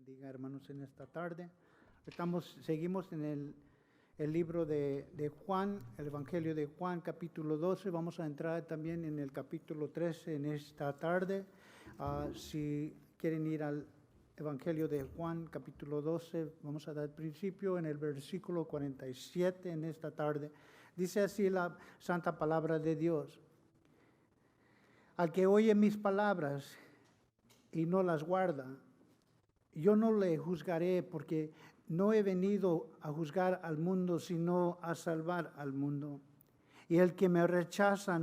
bendiga, hermanos, en esta tarde. Seguimos en el libro de Juan, el Evangelio de Juan, capítulo 12. Vamos a entrar también en el capítulo 13 en esta tarde. Si quieren ir al Evangelio de Juan, capítulo 12, vamos a dar principio en el versículo 47 en esta tarde. Dice así la santa palabra de Dios: al que oye mis palabras y no las guarda, yo no le juzgaré, porque no he venido a juzgar al mundo, sino a salvar al mundo. Y el que me rechaza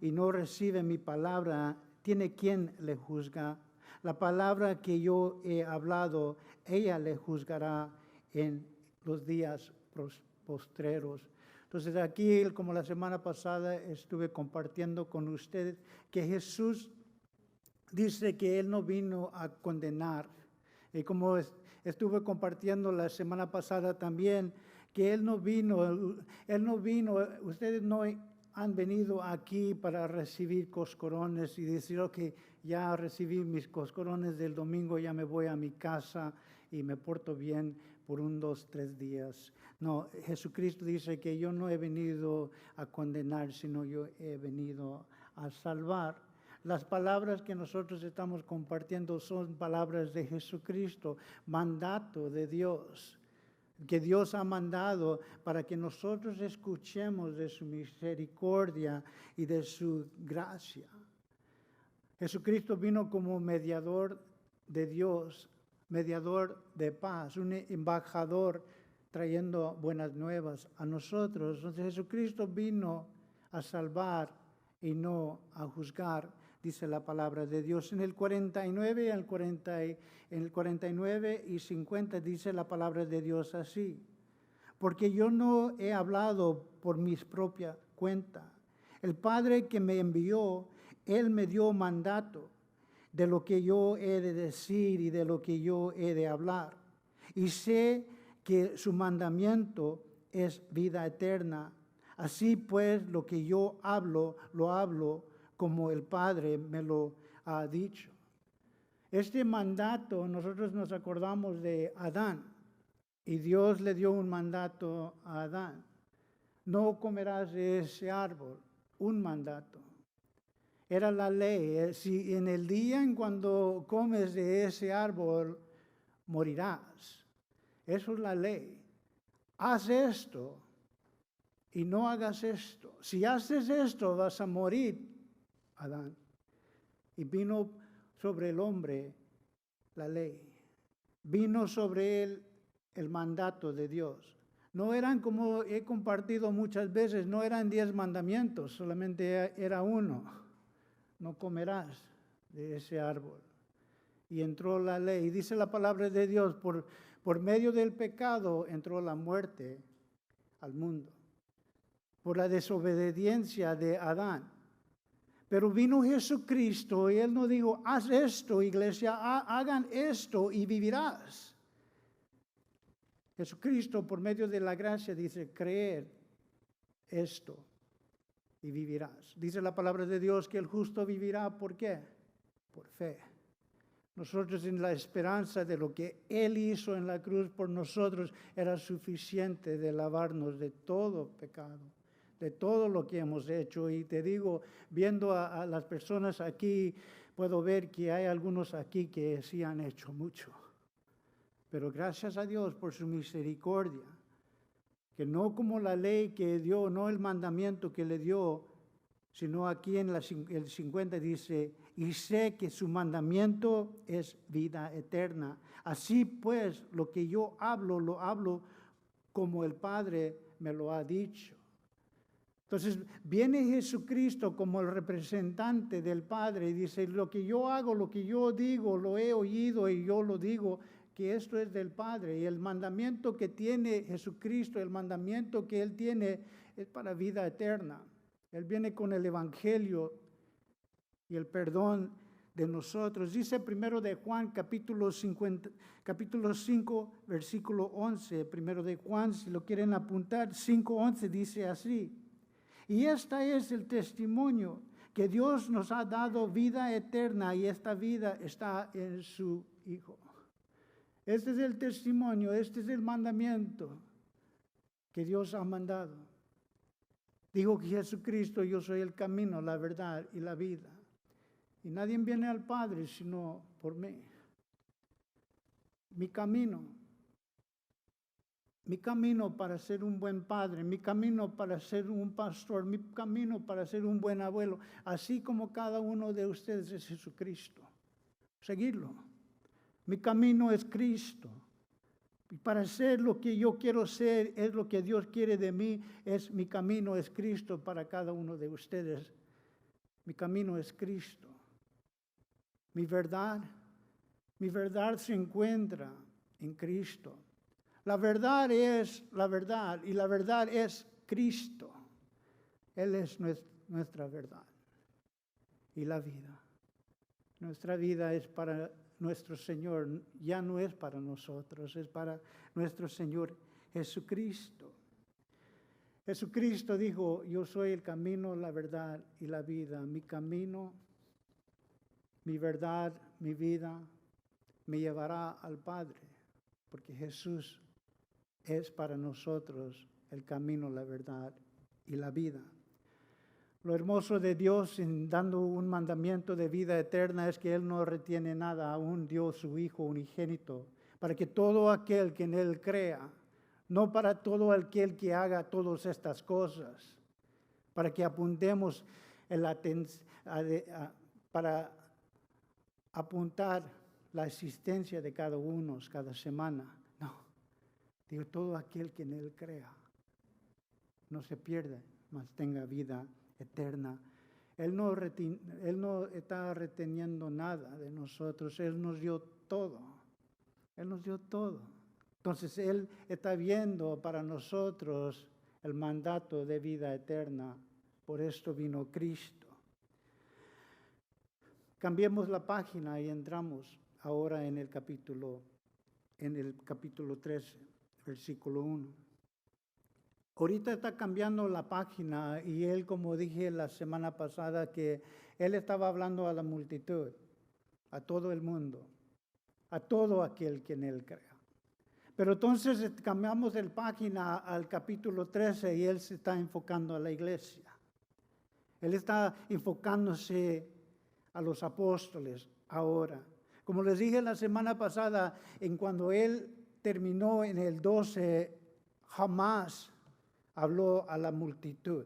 y no recibe mi palabra, tiene quien le juzga. La palabra que yo he hablado, ella le juzgará en los días postreros. Entonces aquí, como la semana pasada estuve compartiendo con ustedes, que Jesús dice que Él no vino a condenar. Y como estuve compartiendo la semana pasada también, que Él no vino, ustedes no han venido aquí para recibir coscorrones y decir, ok, ya recibí mis coscorrones del domingo, ya me voy a mi casa y me porto bien por 1, 2, 3 días. No, Jesucristo dice que yo no he venido a condenar, sino yo he venido a salvar. Las palabras que nosotros estamos compartiendo son palabras de Jesucristo, mandato de Dios, que Dios ha mandado para que nosotros escuchemos de su misericordia y de su gracia. Jesucristo vino como mediador de Dios, mediador de paz, un embajador trayendo buenas nuevas a nosotros. Entonces Jesucristo vino a salvar y no a juzgar, dice la palabra de Dios. En el 49 y 50 dice la palabra de Dios así: porque yo no he hablado por mi propia cuenta. El Padre que me envió, Él me dio mandato de lo que yo he de decir y de lo que yo he de hablar. Y sé que su mandamiento es vida eterna. Así pues, lo que yo hablo, lo hablo como el Padre me lo ha dicho. Este mandato, nosotros nos acordamos de Adán, y Dios le dio un mandato a Adán: no comerás de ese árbol, un mandato. Era la ley. Si en el día en cuando comes de ese árbol, morirás. Eso es la ley. Haz esto y no hagas esto. Si haces esto, vas a morir, Adán. Y vino sobre el hombre la ley. Vino sobre él el mandato de Dios. No eran, como he compartido muchas veces, no eran 10 mandamientos, solamente era uno: no comerás de ese árbol. Y entró la ley. Dice la palabra de Dios, por medio del pecado entró la muerte al mundo, por la desobediencia de Adán. Pero vino Jesucristo y Él nos dijo: haz esto, iglesia, hagan esto y vivirás. Jesucristo, por medio de la gracia, dice: creer esto y vivirás. Dice la palabra de Dios que el justo vivirá, ¿por qué? Por fe. Nosotros, en la esperanza de lo que Él hizo en la cruz por nosotros, era suficiente de lavarnos de todo pecado, de todo lo que hemos hecho. Y te digo, viendo a las personas aquí, puedo ver que hay algunos aquí que sí han hecho mucho. Pero gracias a Dios por su misericordia, que no como la ley que dio, no el mandamiento que le dio, sino aquí en el 50 dice: y sé que su mandamiento es vida eterna. Así pues, lo que yo hablo, lo hablo como el Padre me lo ha dicho. Entonces viene Jesucristo como el representante del Padre y dice: lo que yo hago, lo que yo digo, lo he oído y yo lo digo, que esto es del Padre. Y el mandamiento que tiene Jesucristo, el mandamiento que Él tiene, es para vida eterna. Él viene con el Evangelio y el perdón de nosotros. Dice primero de Juan, capítulo 5, versículo 11. Primero de Juan, si lo quieren apuntar, 5:11 dice así: y este es el testimonio, que Dios nos ha dado vida eterna, y esta vida está en su Hijo. Este es el testimonio, este es el mandamiento que Dios ha mandado. Dijo que Jesucristo, yo soy el camino, la verdad y la vida. Y nadie viene al Padre sino por mí. Mi camino para ser un buen padre, mi camino para ser un pastor, mi camino para ser un buen abuelo, así como cada uno de ustedes es Jesucristo. Seguirlo. Mi camino es Cristo. Y para ser lo que yo quiero ser, es lo que Dios quiere de mí, es mi camino es Cristo para cada uno de ustedes. Mi camino es Cristo. Mi verdad se encuentra en Cristo. La verdad es la verdad y la verdad es Cristo. Él es nuestra verdad y la vida. Nuestra vida es para nuestro Señor, ya no es para nosotros, es para nuestro Señor Jesucristo. Jesucristo dijo, yo soy el camino, la verdad y la vida. Mi camino, mi verdad, mi vida me llevará al Padre, porque Jesús es para nosotros el camino, la verdad y la vida. Lo hermoso de Dios en dando un mandamiento de vida eterna es que Él no retiene nada, aún dio su Hijo unigénito, para que todo aquel que en Él crea, no para todo aquel que haga todas estas cosas, para que apuntemos para apuntar la existencia de cada uno cada semana. No, digo, todo aquel que en Él crea, no se pierda, mas tenga vida eterna. Él no está reteniendo nada de nosotros. Él nos dio todo. Él nos dio todo. Entonces, Él está viendo para nosotros el mandato de vida eterna. Por esto vino Cristo. Cambiemos la página y entramos ahora en el capítulo 13, versículo 1. Ahorita está cambiando la página y él, como dije la semana pasada, que él estaba hablando a la multitud, a todo el mundo, a todo aquel que en él crea. Pero entonces cambiamos de página al capítulo 13 y él se está enfocando a la iglesia. Él está enfocándose a los apóstoles ahora. Como les dije la semana pasada, en cuando él terminó en el 12, jamás habló a la multitud,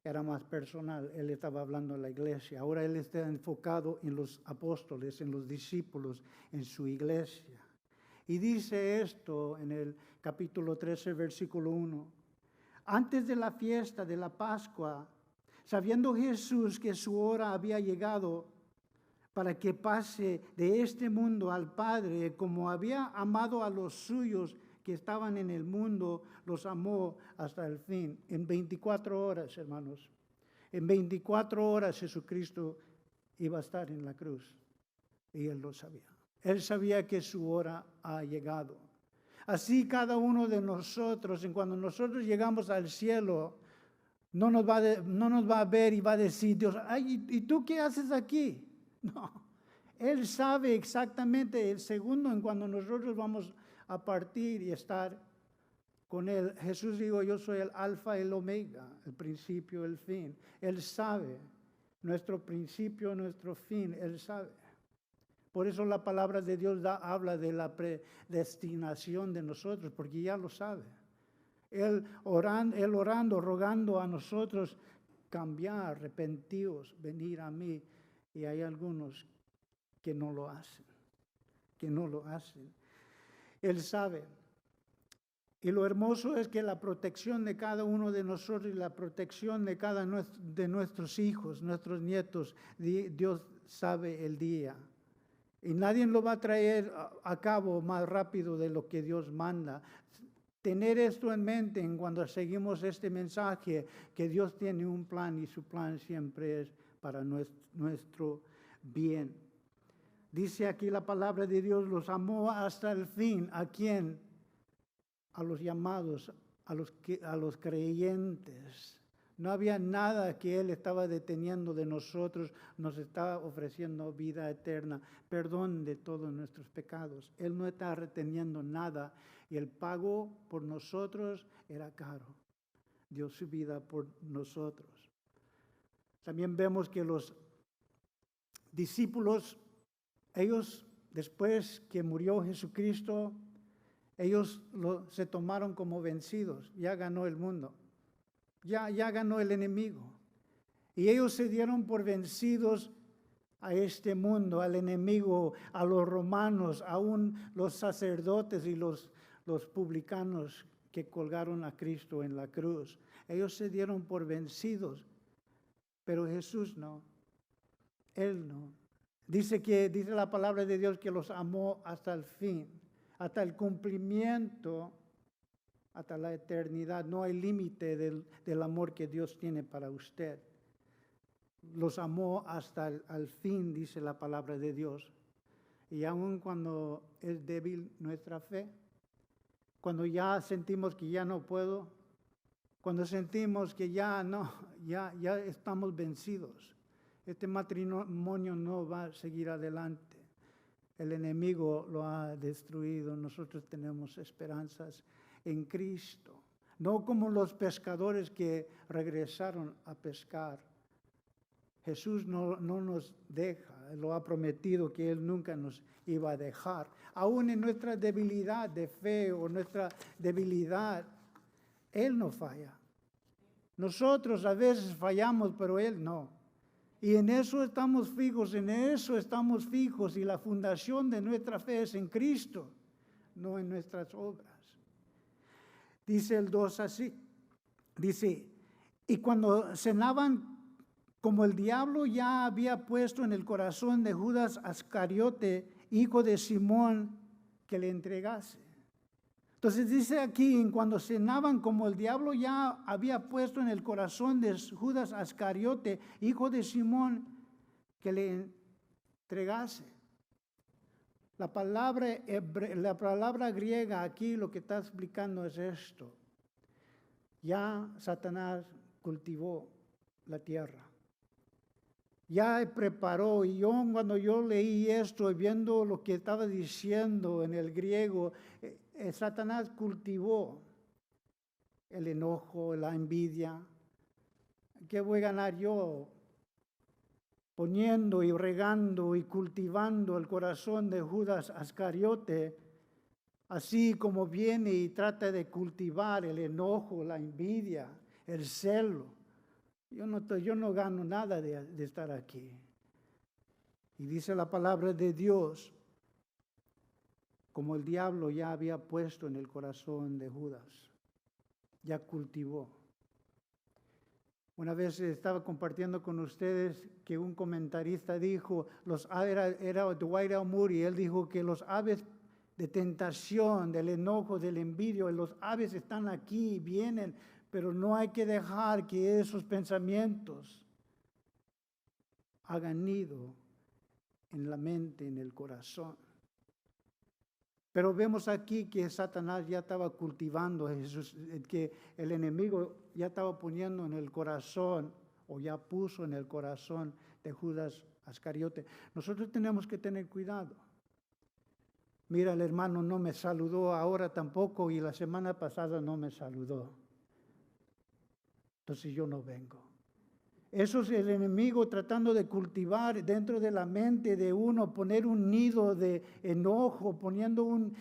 era más personal, él estaba hablando a la iglesia. Ahora él está enfocado en los apóstoles, en los discípulos, en su iglesia. Y dice esto en el capítulo 13, versículo 1. Antes de la fiesta de la Pascua, sabiendo Jesús que su hora había llegado para que pase de este mundo al Padre, como había amado a los suyos que estaban en el mundo, los amó hasta el fin. En 24 horas, hermanos, en 24 horas Jesucristo iba a estar en la cruz. Y Él lo sabía. Él sabía que su hora ha llegado. Así cada uno de nosotros, en cuando nosotros llegamos al cielo, no nos va a ver y va a decir Dios, ay, ¿y tú qué haces aquí? No. Él sabe exactamente el segundo en cuando nosotros vamos a partir y estar con Él. Jesús dijo, yo soy el alfa y el omega, el principio y el fin. Él sabe nuestro principio, nuestro fin, Él sabe. Por eso la palabra de Dios habla de la predestinación de nosotros, porque ya lo sabe. Él orando, rogando a nosotros, cambiar, arrepentidos, venir a mí. Y hay algunos que no lo hacen, Él sabe. Y lo hermoso es que la protección de cada uno de nosotros y la protección de cada de nuestros hijos, nuestros nietos, Dios sabe el día. Y nadie lo va a traer a cabo más rápido de lo que Dios manda. Tener esto en mente en cuando seguimos este mensaje, que Dios tiene un plan y su plan siempre es para nuestro bien. Dice aquí la palabra de Dios, los amó hasta el fin. ¿A quién? A los llamados, a los creyentes. No había nada que Él estaba deteniendo de nosotros. Nos está ofreciendo vida eterna, perdón de todos nuestros pecados. Él no está reteniendo nada y el pago por nosotros era caro. Dio su vida por nosotros. También vemos que los discípulos, ellos después que murió Jesucristo, ellos se tomaron como vencidos. Ya ganó el mundo. Ya ganó el enemigo. Y ellos se dieron por vencidos a este mundo, al enemigo, a los romanos, aún los sacerdotes y los publicanos que colgaron a Cristo en la cruz. Ellos se dieron por vencidos, pero Jesús no. Él no. Dice la palabra de Dios que los amó hasta el fin, hasta el cumplimiento, hasta la eternidad. No hay límite del amor que Dios tiene para usted. Los amó hasta el fin, dice la palabra de Dios. Y aun cuando es débil nuestra fe, cuando ya sentimos que ya no puedo, cuando sentimos que ya estamos vencidos, este matrimonio no va a seguir adelante. El enemigo lo ha destruido. Nosotros tenemos esperanzas en Cristo. No como los pescadores que regresaron a pescar. Jesús no nos deja. Él lo ha prometido que Él nunca nos iba a dejar. Aún en nuestra debilidad de fe o nuestra debilidad, Él no falla. Nosotros a veces fallamos, pero Él no. Y en eso estamos fijos, y la fundación de nuestra fe es en Cristo, no en nuestras obras. Dice el 2 así, dice, y cuando cenaban, como el diablo ya había puesto en el corazón de Judas Ascariote, hijo de Simón, que le entregase. Entonces dice aquí, cuando cenaban, como el diablo ya había puesto en el corazón de Judas Ascariote, hijo de Simón, que le entregase. La palabra griega aquí lo que está explicando es esto. Ya Satanás cultivó la tierra. Ya preparó, y cuando yo leí esto y viendo lo que estaba diciendo en el griego, Satanás cultivó el enojo, la envidia. ¿Qué voy a ganar yo? Poniendo y regando y cultivando el corazón de Judas Ascariote, así como viene y trata de cultivar el enojo, la envidia, el celo. Yo no gano nada de estar aquí. Y dice la palabra de Dios, como el diablo ya había puesto en el corazón de Judas, ya cultivó. Una vez estaba compartiendo con ustedes que un comentarista dijo, era Dwight L. Moody, él dijo que los aves de tentación, del enojo, del envidio, los aves están aquí, vienen, pero no hay que dejar que esos pensamientos hagan nido en la mente, en el corazón. Pero vemos aquí que Satanás ya estaba cultivando a Jesús, que el enemigo ya estaba poniendo en el corazón, o ya puso en el corazón de Judas Ascariote. Nosotros tenemos que tener cuidado. Mira, el hermano no me saludó ahora tampoco, y la semana pasada no me saludó. Entonces yo no vengo. Eso es el enemigo tratando de cultivar dentro de la mente de uno, poner un nido de enojo, poniendo un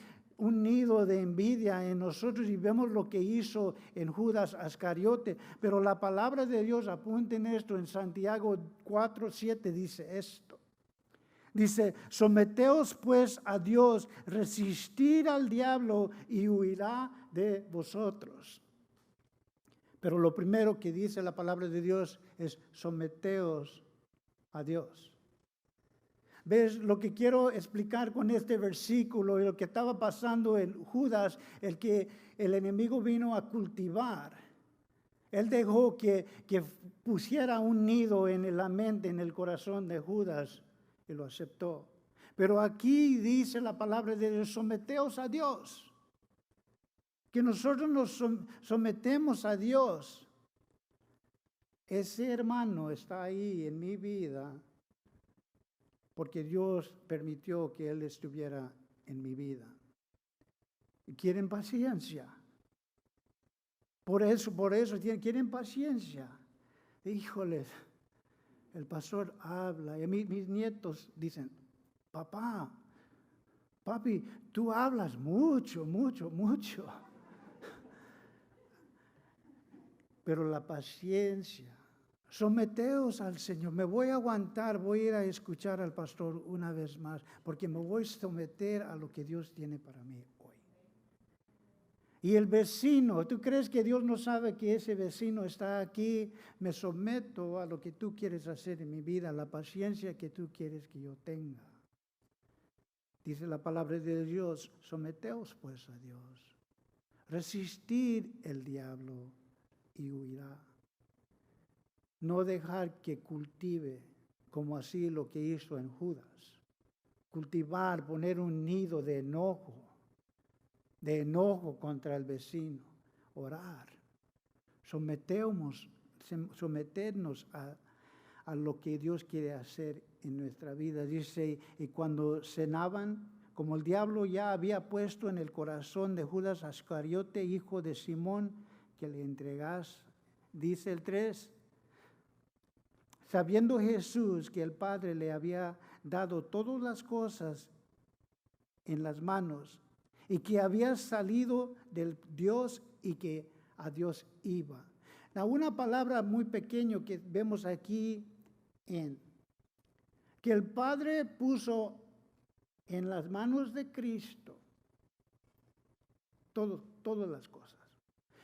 nido de envidia en nosotros, y vemos lo que hizo en Judas Ascariote. Pero la palabra de Dios, apunten esto, en Santiago 4:7 dice esto. Dice, someteos pues a Dios, resistir al diablo y huirá de vosotros. Pero lo primero que dice la palabra de Dios es someteos a Dios. ¿Ves? Lo que quiero explicar con este versículo y lo que estaba pasando en Judas, el que el enemigo vino a cultivar. Él dejó que pusiera un nido en la mente, en el corazón de Judas, y lo aceptó. Pero aquí dice la palabra de Dios, someteos a Dios. Que nosotros nos sometemos a Dios. ese hermano está ahí en mi vida porque Dios permitió que él estuviera en mi vida. Y quieren paciencia. Por eso quieren paciencia. Híjoles, el pastor habla y mis nietos dicen, papá, papi, tú hablas mucho, mucho, mucho. Pero la paciencia, someteos al Señor. Me voy a aguantar, voy a ir a escuchar al pastor una vez más, porque me voy a someter a lo que Dios tiene para mí hoy. Y el vecino, ¿tú crees que Dios no sabe que ese vecino está aquí? Me someto a lo que tú quieres hacer en mi vida, la paciencia que tú quieres que yo tenga. Dice la palabra de Dios, someteos pues a Dios. Resistid el diablo y huirá. No dejar que cultive, como así lo que hizo en Judas. Cultivar, poner un nido de enojo contra el vecino. Orar. Someternos a lo que Dios quiere hacer en nuestra vida. Dice, y cuando cenaban, como el diablo ya había puesto en el corazón de Judas Iscariote, hijo de Simón, que le entregas, dice el 3, sabiendo Jesús que el Padre le había dado todas las cosas en las manos y que había salido del Dios y que a Dios iba. Una palabra muy pequeña que vemos aquí que el Padre puso en las manos de Cristo todas las cosas.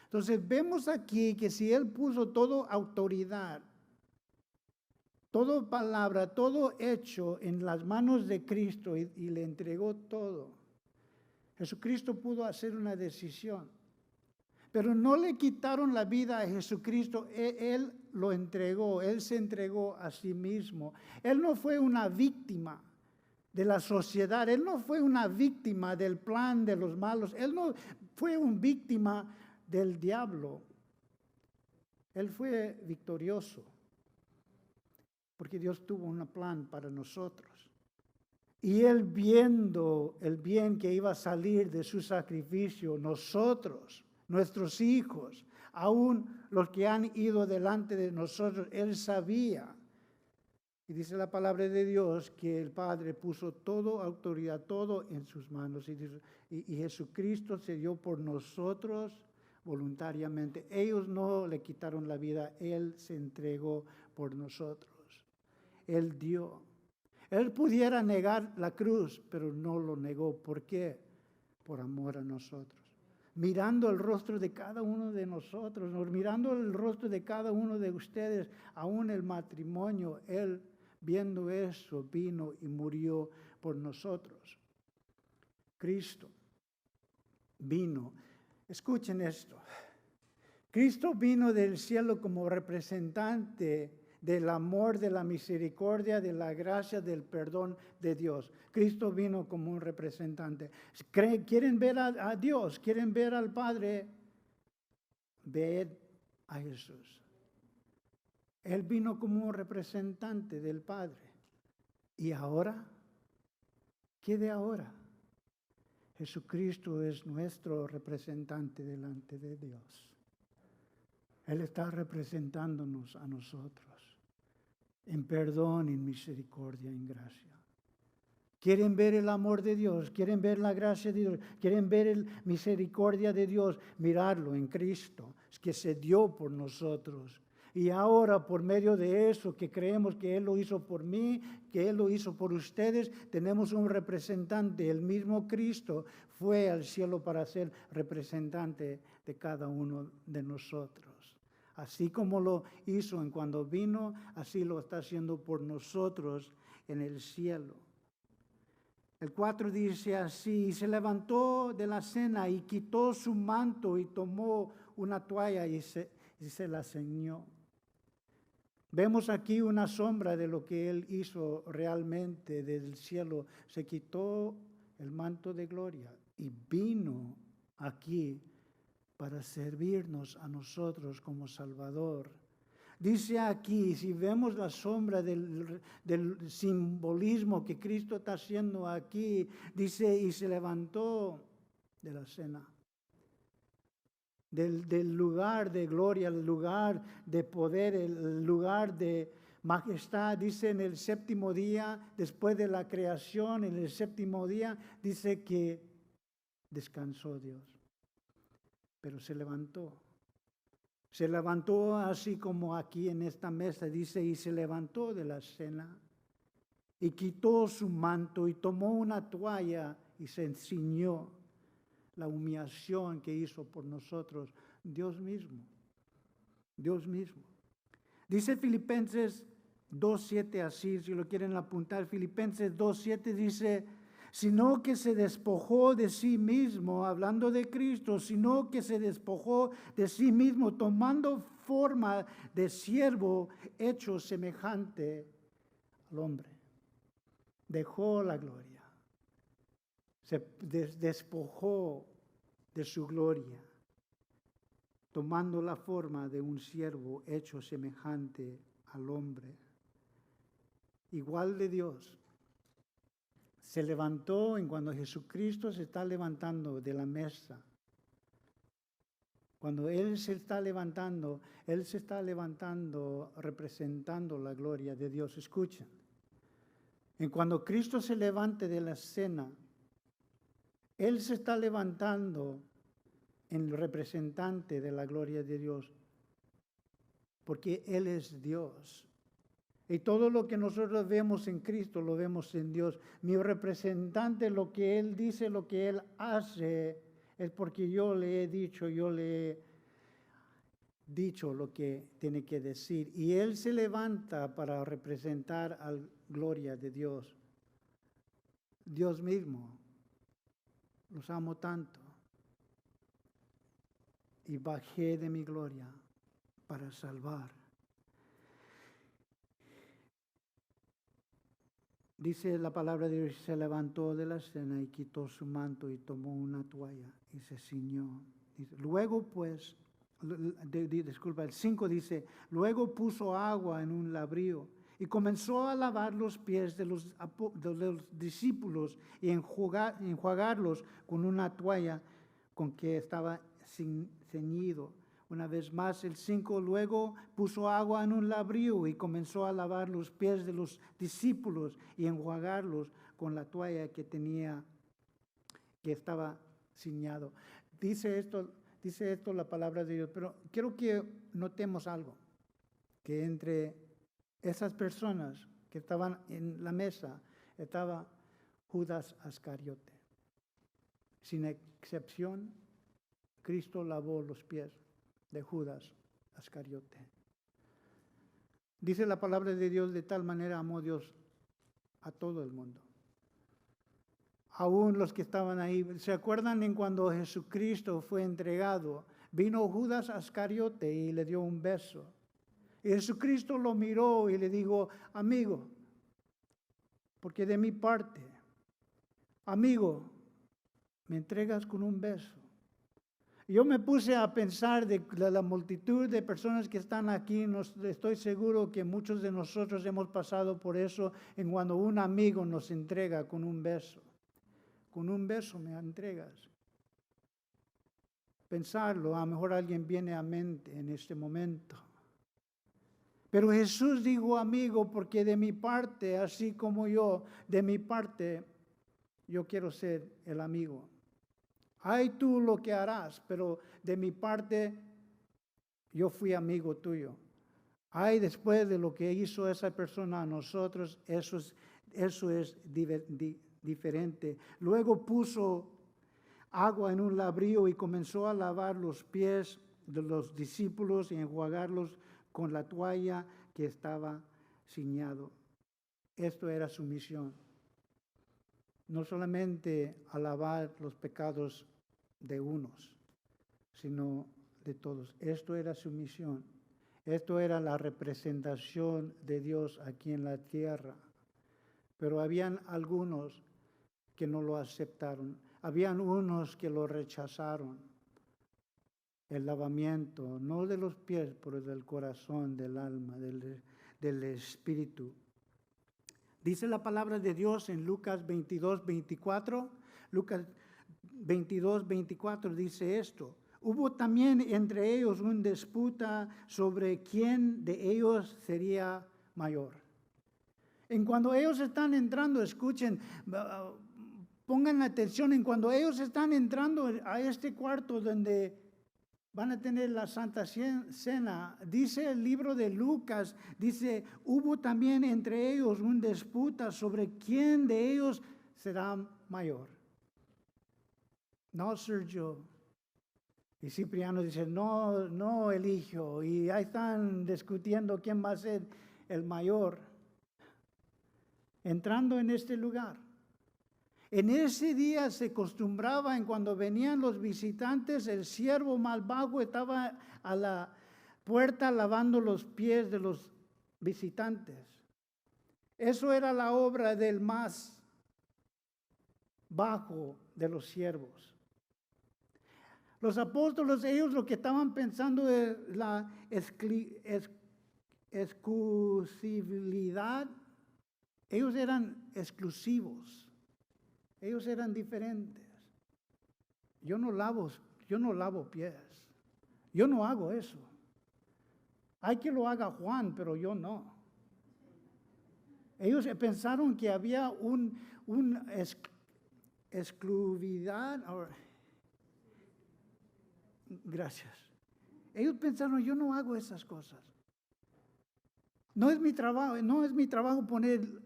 Entonces vemos aquí que si Él puso toda autoridad, toda palabra, todo hecho en las manos de Cristo y le entregó todo, Jesucristo pudo hacer una decisión. Pero no le quitaron la vida a Jesucristo, Él lo entregó, Él se entregó a sí mismo. Él no fue una víctima de la sociedad, Él no fue una víctima del plan de los malos, Él no fue una víctima del diablo. Él fue victorioso, porque Dios tuvo un plan para nosotros. Y Él viendo el bien que iba a salir de su sacrificio, nosotros, nuestros hijos, aún los que han ido delante de nosotros, Él sabía. Y dice la palabra de Dios que el Padre puso toda autoridad, todo en sus manos. Y Jesucristo se dio por nosotros voluntariamente. Ellos no le quitaron la vida, Él se entregó por nosotros. Él dio. Él pudiera negar la cruz, pero no lo negó. ¿Por qué? Por amor a nosotros. Mirando el rostro de cada uno de nosotros, mirando el rostro de cada uno de ustedes, aún el matrimonio, Él viendo eso vino y murió por nosotros. Cristo vino. Escuchen esto. Cristo vino del cielo como representante del amor, de la misericordia, de la gracia, del perdón de Dios. Cristo vino como un representante. ¿Quieren ver a Dios? ¿Quieren ver al Padre? Ved a Jesús. Él vino como un representante del Padre. ¿Y ahora? ¿Qué de ahora? Jesucristo es nuestro representante delante de Dios. Él está representándonos a nosotros en perdón, en misericordia, en gracia. ¿Quieren ver el amor de Dios? ¿Quieren ver la gracia de Dios? ¿Quieren ver la misericordia de Dios? Mirarlo en Cristo, que se dio por nosotros. Y ahora, por medio de eso, que creemos que Él lo hizo por mí, que Él lo hizo por ustedes, tenemos un representante. El mismo Cristo fue al cielo para ser representante de cada uno de nosotros. Así como lo hizo en cuando vino, así lo está haciendo por nosotros en el cielo. El 4 dice así, y se levantó de la cena y quitó su manto y tomó una toalla y se la ceñó. Vemos aquí una sombra de lo que Él hizo realmente desde el cielo. Se quitó el manto de gloria y vino aquí para servirnos a nosotros como Salvador. Dice aquí, si vemos la sombra del simbolismo que Cristo está haciendo aquí, dice, y se levantó de la cena. Del lugar de gloria, el lugar de poder, el lugar de majestad. Dice en el séptimo día, después de la creación, en el séptimo día, dice que descansó Dios. Pero se levantó. Se levantó así como aquí en esta mesa, dice, y se levantó de la cena y quitó su manto y tomó una toalla y se ciñó. La humillación que hizo por nosotros, Dios mismo. Dios mismo. Dice Filipenses 2:7 así, si lo quieren apuntar, Filipenses 2:7 dice, sino que se despojó de sí mismo, hablando de Cristo, sino que se despojó de sí mismo, tomando forma de siervo, hecho semejante al hombre. Dejó la gloria. Se despojó de su gloria, tomando la forma de un siervo hecho semejante al hombre. Igual de Dios. Se levantó en cuando Jesucristo se está levantando de la mesa. Cuando Él se está levantando representando la gloria de Dios. Escuchen. En cuando Cristo se levante de la cena, Él se está levantando en el representante de la gloria de Dios, porque Él es Dios. Y todo lo que nosotros vemos en Cristo, lo vemos en Dios. Mi representante, lo que Él dice, lo que Él hace, es porque yo le he dicho lo que tiene que decir. Y Él se levanta para representar a la gloria de Dios. Dios mismo. Los amo tanto. Y bajé de mi gloria para salvar. Dice la palabra de Dios, se levantó de la cena y quitó su manto y tomó una toalla y se ciñó. Dice, luego pues, disculpa, el 5 dice, luego puso agua en un labrío y comenzó a lavar los pies de los discípulos y enjuagarlos con una toalla con que estaba ceñido. Una vez más, el 5, luego puso agua en un labrío y comenzó a lavar los pies de los discípulos y enjuagarlos con la toalla que estaba ciñado. Dice esto la palabra de Dios, pero quiero que notemos algo, que entre esas personas que estaban en la mesa, estaba Judas Ascariote. Sin excepción, Cristo lavó los pies de Judas Ascariote. Dice la palabra de Dios, de tal manera amó Dios a todo el mundo. Aún los que estaban ahí, ¿se acuerdan en cuando Jesucristo fue entregado? Vino Judas Ascariote y le dio un beso. Y Jesucristo lo miró y le dijo, amigo, porque de mi parte, amigo, me entregas con un beso. Yo me puse a pensar de la multitud de personas que están aquí. Estoy seguro que muchos de nosotros hemos pasado por eso en cuando un amigo nos entrega con un beso. Con un beso me entregas. Pensarlo, a lo mejor alguien viene a mente en este momento. Pero Jesús dijo, amigo, porque de mi parte, así como yo, de mi parte, yo quiero ser el amigo. Ay tú lo que harás, pero de mi parte yo fui amigo tuyo. Ay, después de lo que hizo esa persona a nosotros, eso es diferente. Luego puso agua en un labrío y comenzó a lavar los pies de los discípulos y enjuagarlos con la toalla que estaba ciñado. Esto era su misión. No solamente a lavar los pecados de unos, sino de todos. Esto era su misión. Esto era la representación de Dios aquí en la tierra. Pero habían algunos que no lo aceptaron. Habían unos que lo rechazaron. el lavamiento, no de los pies, pero del corazón, del alma, del espíritu. Dice la palabra de Dios en Lucas 22, 24. Lucas 22, 24 dice esto. Hubo también entre ellos una disputa sobre quién de ellos sería mayor. En cuando ellos están entrando, escuchen, pongan atención, en cuando ellos están entrando a este cuarto donde van a tener la Santa Cena, dice el libro de Lucas, dice, hubo también entre ellos una disputa sobre quién de ellos será mayor. No, Sergio. Y Cipriano dice, no, Eligio. Y ahí están discutiendo quién va a ser el mayor. Entrando en este lugar. En ese día se acostumbraba, en cuando venían los visitantes, el siervo más bajo estaba a la puerta lavando los pies de los visitantes. Eso era la obra del más bajo de los siervos. Los apóstoles, ellos lo que estaban pensando es la exclusividad. Ellos eran exclusivos. Ellos eran diferentes. Yo no lavo pies. Yo no hago eso. Hay que lo haga Juan, pero yo no. Ellos pensaron que había un exclusividad. Gracias. Ellos pensaron, yo no hago esas cosas. No es mi trabajo poner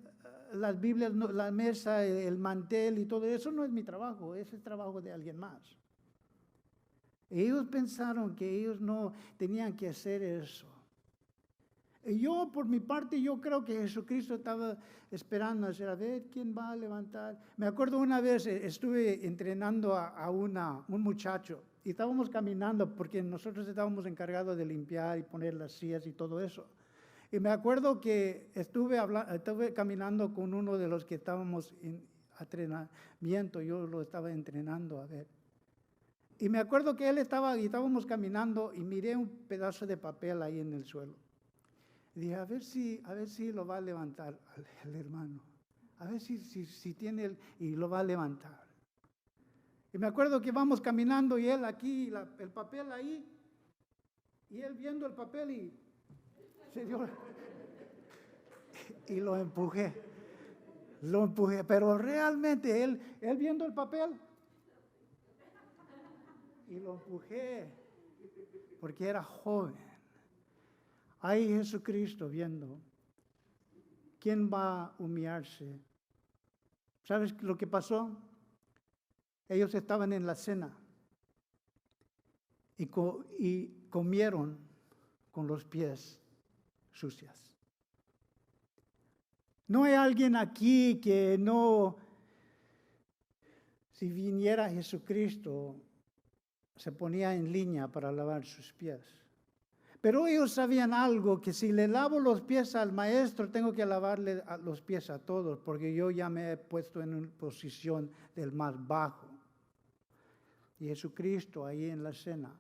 las Biblias, la mesa, el mantel y todo eso, no es mi trabajo, ese es trabajo de alguien más. Ellos pensaron que ellos no tenían que hacer eso. Y yo, por mi parte, yo creo que Jesucristo estaba esperando a ver quién va a levantar. Me acuerdo una vez estuve entrenando a un muchacho y estábamos caminando porque nosotros estábamos encargados de limpiar y poner las sillas y todo eso. Y me acuerdo que estuve caminando con uno de los que estábamos en entrenamiento, yo lo estaba entrenando a ver. Y me acuerdo que estábamos caminando y miré un pedazo de papel ahí en el suelo. Y dije, a ver si lo va a levantar el hermano. A ver si tiene y lo va a levantar. Y me acuerdo que vamos caminando y él aquí, el papel ahí, y él viendo el papel y se dio, y lo empujé, pero realmente él viendo el papel, y lo empujé, porque era joven. Ahí Jesucristo viendo, ¿quién va a humillarse? ¿Sabes lo que pasó? Ellos estaban en la cena y comieron con los pies sucias. No hay alguien aquí que no, si viniera Jesucristo, se ponía en línea para lavar sus pies. Pero ellos sabían algo, que si le lavo los pies al maestro, tengo que lavarle los pies a todos, porque yo ya me he puesto en una posición del más bajo. Y Jesucristo ahí en la cena,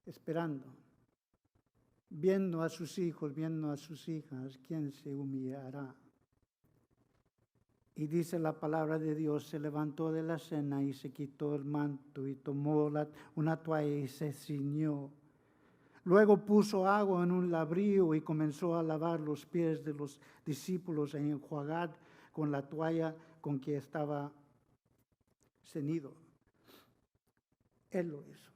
esperando, viendo a sus hijos, viendo a sus hijas, ¿quién se humillará? Y dice la palabra de Dios, se levantó de la cena y se quitó el manto y tomó una toalla y se ciñó. Luego puso agua en un labrillo y comenzó a lavar los pies de los discípulos e enjuagar con la toalla con que estaba ceñido. Él lo hizo.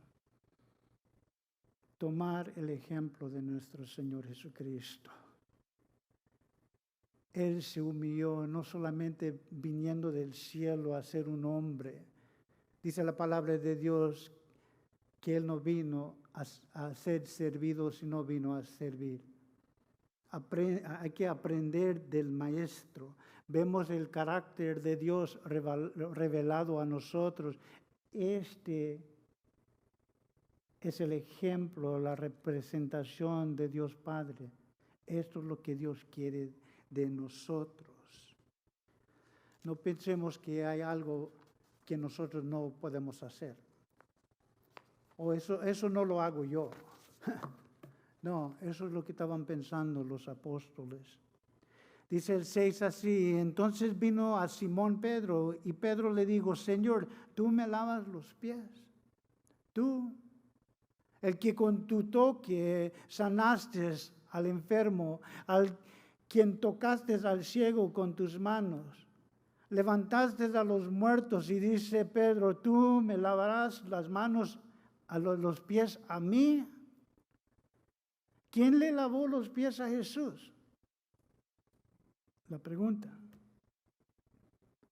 Tomar el ejemplo de nuestro Señor Jesucristo. Él se humilló, no solamente viniendo del cielo a ser un hombre. Dice la palabra de Dios que Él no vino a ser servido, sino vino a servir. Hay que aprender del Maestro. Vemos el carácter de Dios revelado a nosotros. Este es el ejemplo, la representación de Dios Padre. Esto es lo que Dios quiere de nosotros. No pensemos que hay algo que nosotros no podemos hacer. O eso no lo hago yo. No, eso es lo que estaban pensando los apóstoles. Dice el 6 así, entonces vino a Simón Pedro y Pedro le dijo, Señor, ¿tú me lavas los pies? Tú, el que con tu toque sanaste al enfermo, al quien tocaste al ciego con tus manos, levantaste a los muertos y dice Pedro, ¿tú me lavarás las manos a los pies a mí? ¿Quién le lavó los pies a Jesús? La pregunta.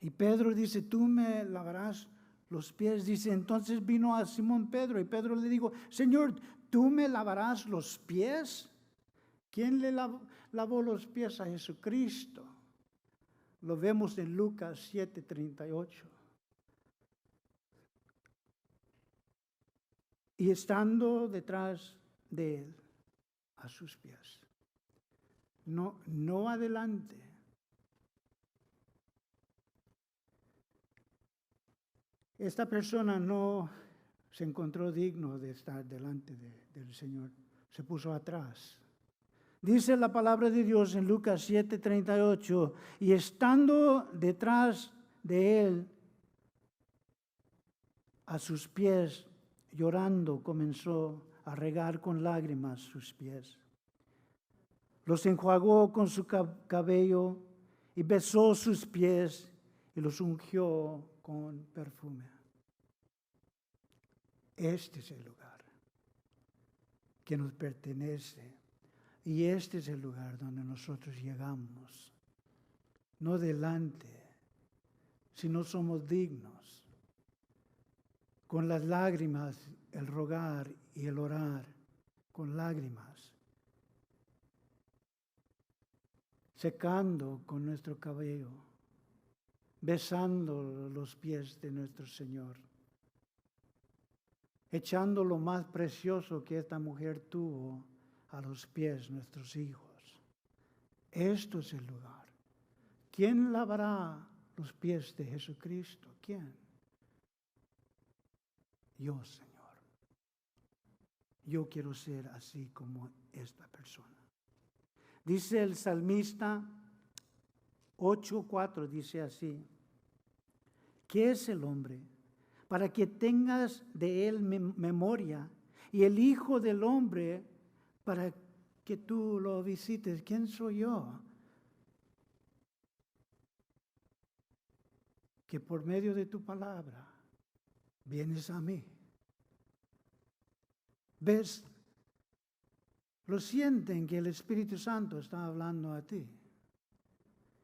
Y Pedro dice, tú me lavarás los pies. Dice, entonces vino a Simón Pedro y Pedro le dijo, Señor, ¿tú me lavarás los pies? ¿Quién le lavó los pies a Jesucristo? Lo vemos en Lucas 7:38. Y estando detrás de él, a sus pies. No adelante. Esta persona no se encontró digno de estar delante del Señor. Se puso atrás. Dice la palabra de Dios en Lucas 7:38, y estando detrás de él, a sus pies, llorando, comenzó a regar con lágrimas sus pies. Los enjuagó con su cabello y besó sus pies y los ungió con perfume. Este es el lugar que nos pertenece y este es el lugar donde nosotros llegamos. No delante, si no somos dignos. Con las lágrimas, el rogar y el orar, con lágrimas. Secando con nuestro cabello, besando los pies de nuestro Señor, echando lo más precioso que esta mujer tuvo a los pies de nuestros hijos. Esto es el lugar. ¿Quién lavará los pies de Jesucristo? ¿Quién? Yo, Señor. Yo quiero ser así como esta persona. Dice el salmista 8:4, dice así, ¿qué es el hombre para que tengas de él memoria? Y el Hijo del Hombre para que tú lo visites. ¿Quién soy yo? Que por medio de tu palabra vienes a mí. ¿Ves? Lo sienten que el Espíritu Santo está hablando a ti.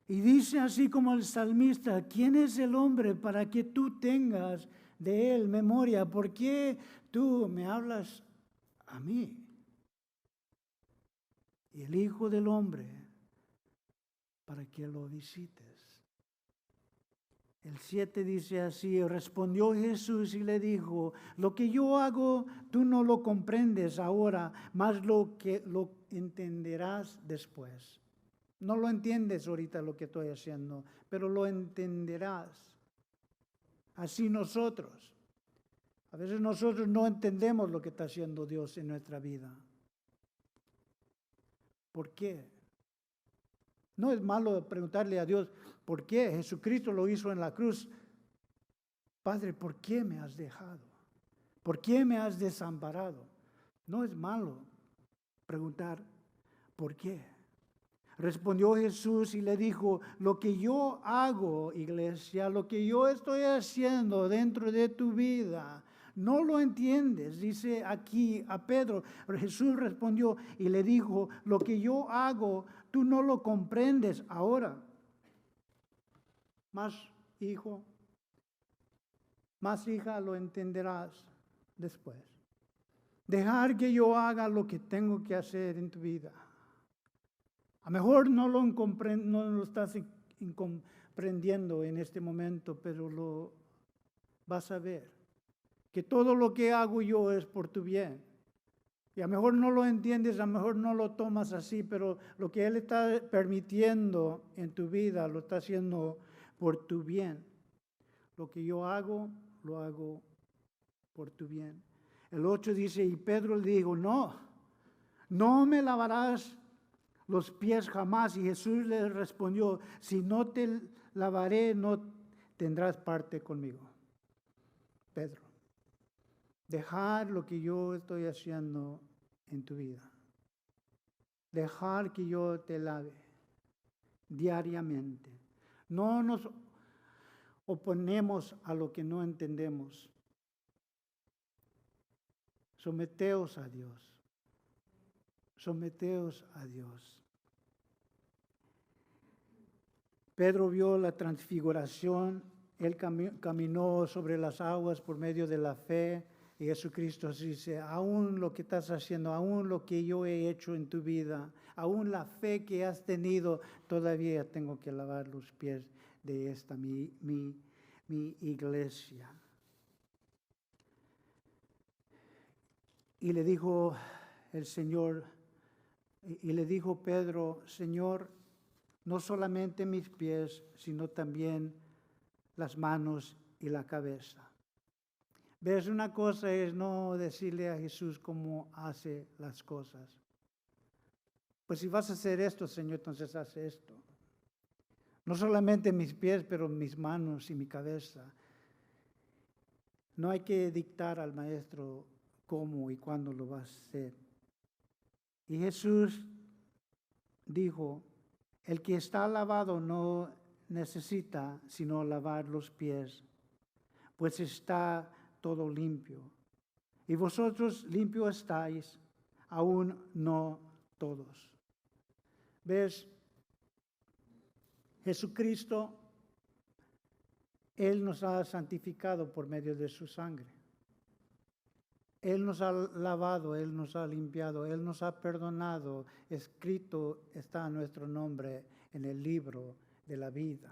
Y dice así como el salmista, ¿quién es el hombre para que tú tengas de él memoria? ¿Por qué tú me hablas a mí? Y el Hijo del Hombre para que lo visites. El 7 dice así, respondió Jesús y le dijo, lo que yo hago tú no lo comprendes ahora, mas lo entenderás después. No lo entiendes ahorita lo que estoy haciendo, pero lo entenderás. Así nosotros. A veces nosotros no entendemos lo que está haciendo Dios en nuestra vida. ¿Por qué? No es malo preguntarle a Dios, ¿por qué? Jesucristo lo hizo en la cruz. Padre, ¿por qué me has dejado? ¿Por qué me has desamparado? No es malo preguntar, ¿por qué? Respondió Jesús y le dijo, lo que yo hago, iglesia, lo que yo estoy haciendo dentro de tu vida, no lo entiendes. Dice aquí a Pedro, Jesús respondió y le dijo, lo que yo hago, tú no lo comprendes ahora. Más hijo, más hija, lo entenderás después. Dejar que yo haga lo que tengo que hacer en tu vida. A lo mejor no lo estás comprendiendo en este momento, pero lo vas a ver. Que todo lo que hago yo es por tu bien. Y a lo mejor no lo entiendes, a lo mejor no lo tomas así, pero lo que Él está permitiendo en tu vida lo está haciendo por tu bien. Lo que yo hago, lo hago por tu bien. El 8 dice, y Pedro le dijo, no me lavarás los pies jamás. Y Jesús le respondió, si no te lavaré, no tendrás parte conmigo. Pedro, dejar lo que yo estoy haciendo en tu vida. Dejar que yo te lave diariamente. No nos oponemos a lo que no entendemos. Someteos a Dios. Someteos a Dios. Pedro vio la transfiguración. Él caminó sobre las aguas por medio de la fe. Y Jesucristo dice, aún lo que estás haciendo, aún lo que yo he hecho en tu vida, aún la fe que has tenido, todavía tengo que lavar los pies de esta mi iglesia. Y le dijo el Señor, y le dijo Pedro, Señor, no solamente mis pies, sino también las manos y la cabeza. ¿Ves? Una cosa es no decirle a Jesús cómo hace las cosas. Pues si vas a hacer esto, Señor, entonces haz esto. No solamente mis pies, pero mis manos y mi cabeza. No hay que dictar al maestro cómo y cuándo lo vas a hacer. Y Jesús dijo, el que está lavado no necesita sino lavar los pies, pues está todo limpio. Y vosotros limpios estáis, aún no todos. ¿Ves? Jesucristo, Él nos ha santificado por medio de su sangre. Él nos ha lavado, Él nos ha limpiado, Él nos ha perdonado. Escrito está nuestro nombre en el libro de la vida.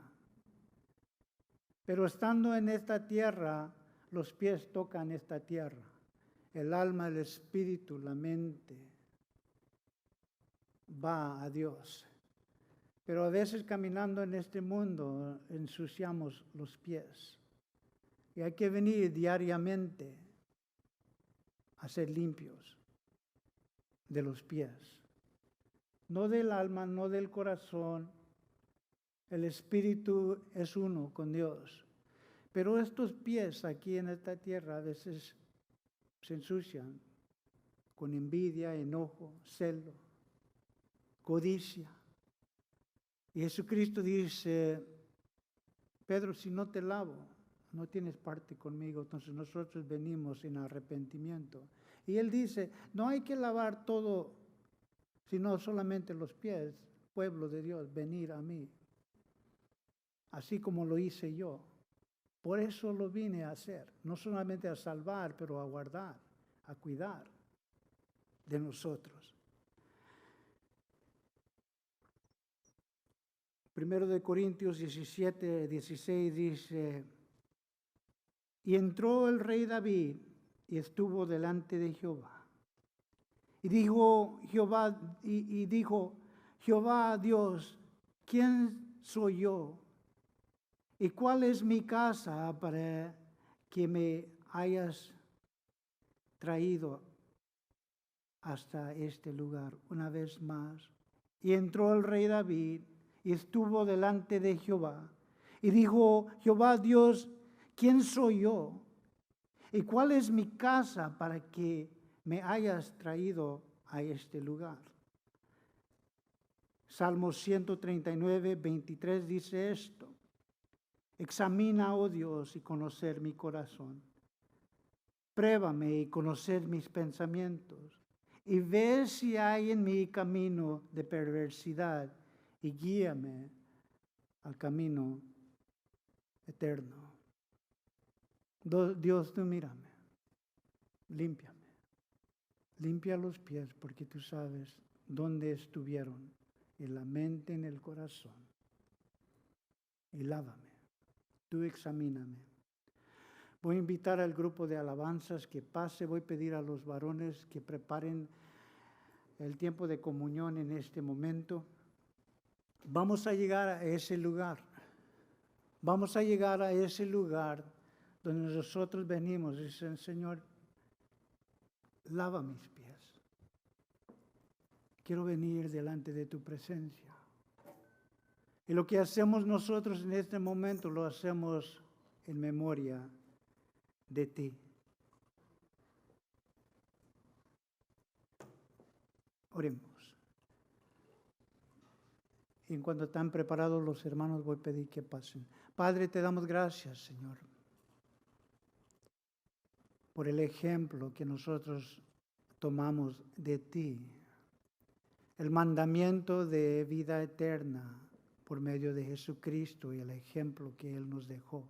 Pero estando en esta tierra, los pies tocan esta tierra. El alma, el espíritu, la mente va a Dios. Pero a veces caminando en este mundo ensuciamos los pies. Y hay que venir diariamente a ser limpios de los pies. No del alma, no del corazón. El espíritu es uno con Dios. Pero estos pies aquí en esta tierra a veces se ensucian con envidia, enojo, celo, codicia. Y Jesucristo dice, Pedro, si no te lavo, no tienes parte conmigo. Entonces nosotros venimos en arrepentimiento. Y Él dice, no hay que lavar todo, sino solamente los pies. Pueblo de Dios, venir a mí. Así como lo hice yo. Por eso lo vine a hacer. No solamente a salvar, pero a guardar, a cuidar de nosotros. 1 Corintios 17, 16 dice, y entró el rey David y estuvo delante de Jehová. Y dijo Jehová Dios, ¿quién soy yo? ¿Y cuál es mi casa para que me hayas traído hasta este lugar una vez más? Y entró el rey David y estuvo delante de Jehová. Y dijo Jehová Dios, ¿quién soy yo? ¿Y cuál es mi casa para que me hayas traído a este lugar? Salmo 139, 23 dice esto. Examina, oh Dios, y conocer mi corazón. Pruébame y conocer mis pensamientos. Y ve si hay en mí camino de perversidad y guíame al camino eterno. Dios, tú mírame, límpiame, limpia los pies porque tú sabes dónde estuvieron, en la mente, en el corazón. Y lávame, tú examíname. Voy a invitar al grupo de alabanzas que pase, voy a pedir a los varones que preparen el tiempo de comunión en este momento. Vamos a llegar a ese lugar. Vamos a llegar a ese lugar donde nosotros venimos y dicen, Señor, lava mis pies. Quiero venir delante de tu presencia. Y lo que hacemos nosotros en este momento lo hacemos en memoria de ti. Oremos. Y en cuanto están preparados los hermanos, voy a pedir que pasen. Padre, te damos gracias, Señor, por el ejemplo que nosotros tomamos de ti. El mandamiento de vida eterna por medio de Jesucristo y el ejemplo que Él nos dejó.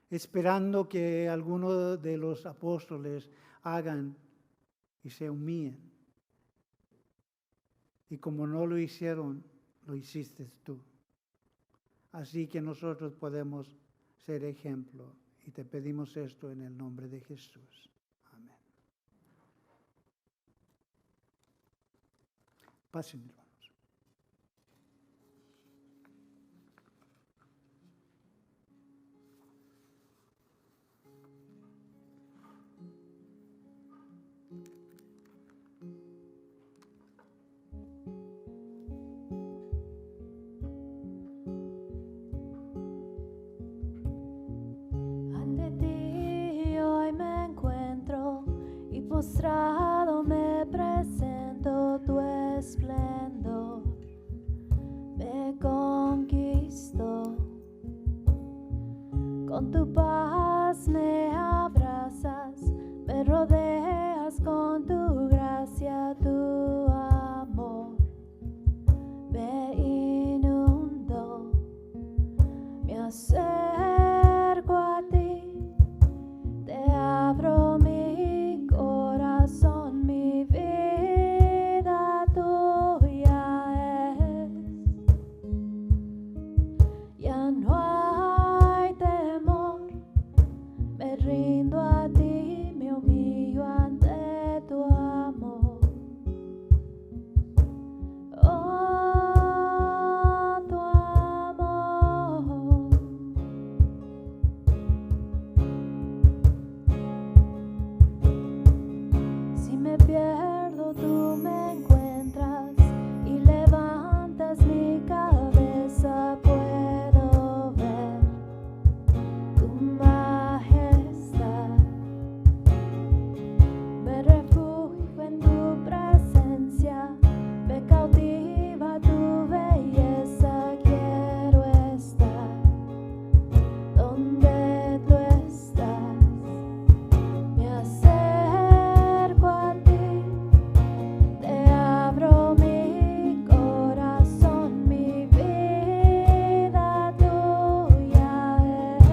Esperando que algunos de los apóstoles hagan y se humillen. Y como no lo hicieron, lo hiciste tú. Así que nosotros podemos ser ejemplo. Y te pedimos esto en el nombre de Jesús. Amén. Pasen, hermanos. Postrado me presento, tu esplendor me conquistó. Con tu paz me abrazas, me rodeas con tu gracia, tu amor me inundó. Me acerco a ti, te abro mi corazón, mi vida tuya es. Ya no hay temor, me rindo a ti, me humillo ante tu amor. Oh, tu amor. Si me pierdo, tú me encuentras y levantas mi cabeza. Puedo ver tu majestad. Me refugio en tu presencia, me cautiva tu belleza. Quiero estar donde tú estás. Me acerco a ti, te abro mi corazón, mi vida tuya es.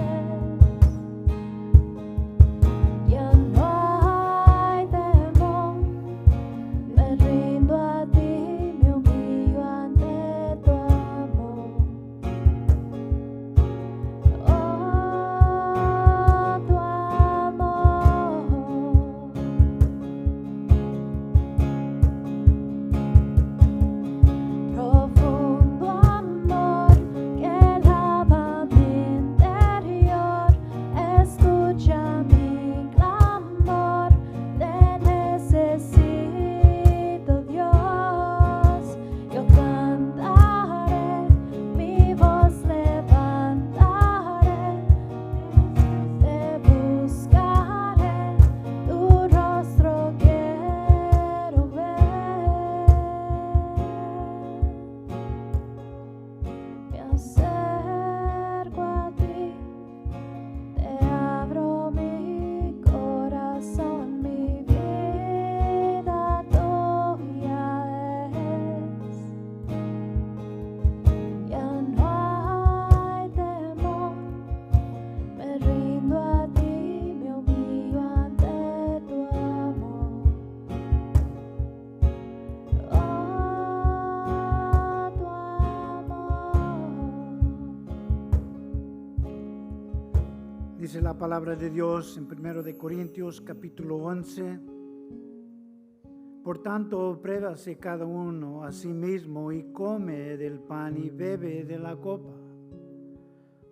Ya no hay temor, me rindo a ti, me humillo ante tu amor. Oh, tu amor. Profundo amor que lava mi interior, escucha mi clamor, te necesito, Dios. Yo cantaré, mi voz levantaré, te buscaré, tu rostro quiero ver. Me acerco a ti, te abro mi corazón, mi vida tuya es. Ya no hay temor, me rindo a ti, me humillo ante tu amor. Oh, tu amor. Dice la palabra de Dios en 1 de Corintios capítulo 11. Por tanto, pruébase cada uno a sí mismo y come del pan y bebe de la copa.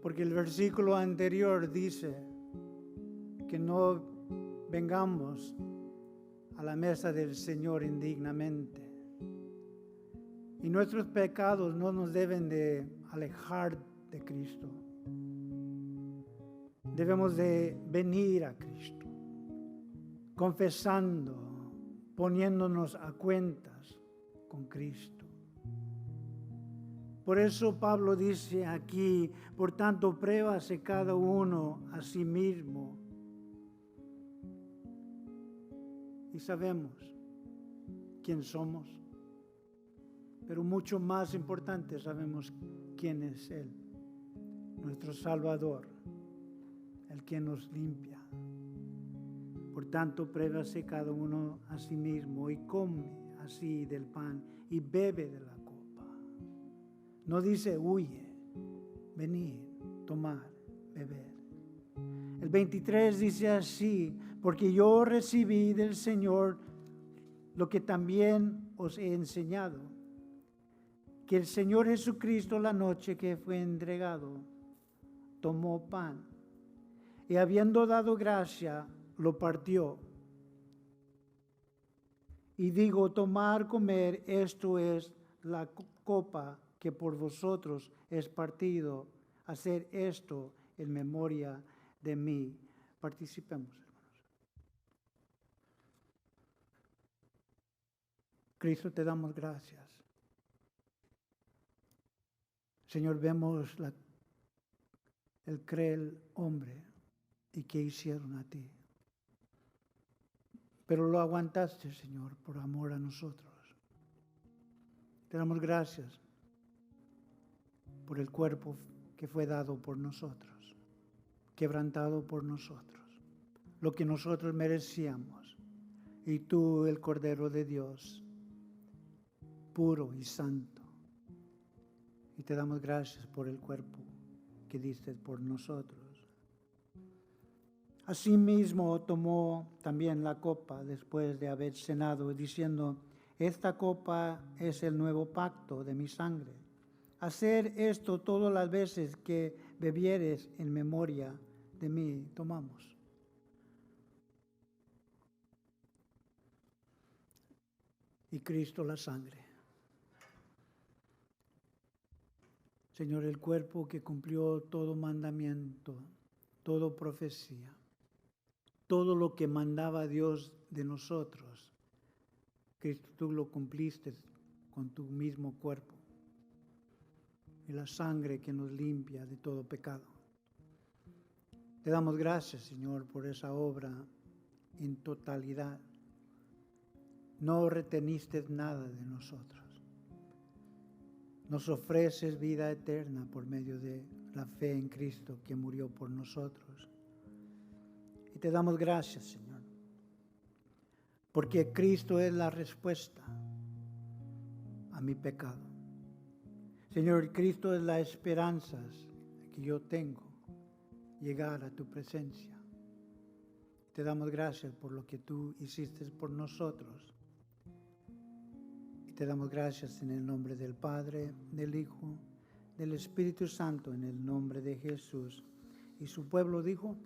Porque el versículo anterior dice que no vengamos a la mesa del Señor indignamente. Y nuestros pecados no nos deben de alejar de Cristo. Debemos de venir a Cristo, confesando, poniéndonos a cuentas con Cristo. Por eso Pablo dice aquí, por tanto, pruébase cada uno a sí mismo. Y sabemos quién somos, pero mucho más importante, sabemos quién es Él, nuestro Salvador, el que nos limpia. Por tanto, pruébase cada uno a sí mismo y come así del pan y bebe de la copa. No dice huye, venir, tomar, beber. El 23 dice así, porque yo recibí del Señor lo que también os he enseñado, que el Señor Jesucristo la noche que fue entregado, tomó pan y habiendo dado gracia, lo partió. Y digo, tomar, comer, esto es la copa que por vosotros es partido, hacer esto en memoria de mí. Participemos, hermanos. Cristo, te damos gracias. Señor, vemos el cruel hombre y qué hicieron a ti. Pero lo aguantaste, Señor, por amor a nosotros. Te damos gracias por el cuerpo que fue dado por nosotros, quebrantado por nosotros, lo que nosotros merecíamos. Y tú, el Cordero de Dios, puro y santo. Y te damos gracias por el cuerpo que diste por nosotros. Asimismo tomó también la copa después de haber cenado, diciendo, esta copa es el nuevo pacto de mi sangre. Hacer esto todas las veces que bebieres en memoria de mí. Tomamos. Y Cristo la sangre. Señor, el cuerpo que cumplió todo mandamiento, toda profecía, todo lo que mandaba Dios de nosotros, Cristo, tú lo cumpliste con tu mismo cuerpo. Y la sangre que nos limpia de todo pecado. Te damos gracias, Señor, por esa obra en totalidad. No reteniste nada de nosotros. Nos ofreces vida eterna por medio de la fe en Cristo que murió por nosotros. Y te damos gracias, Señor, porque Cristo es la respuesta a mi pecado. Señor, Cristo es la esperanza que yo tengo, llegar a tu presencia. Te damos gracias por lo que tú hiciste por nosotros. Y te damos gracias en el nombre del Padre, del Hijo, del Espíritu Santo, en el nombre de Jesús. Y su pueblo dijo,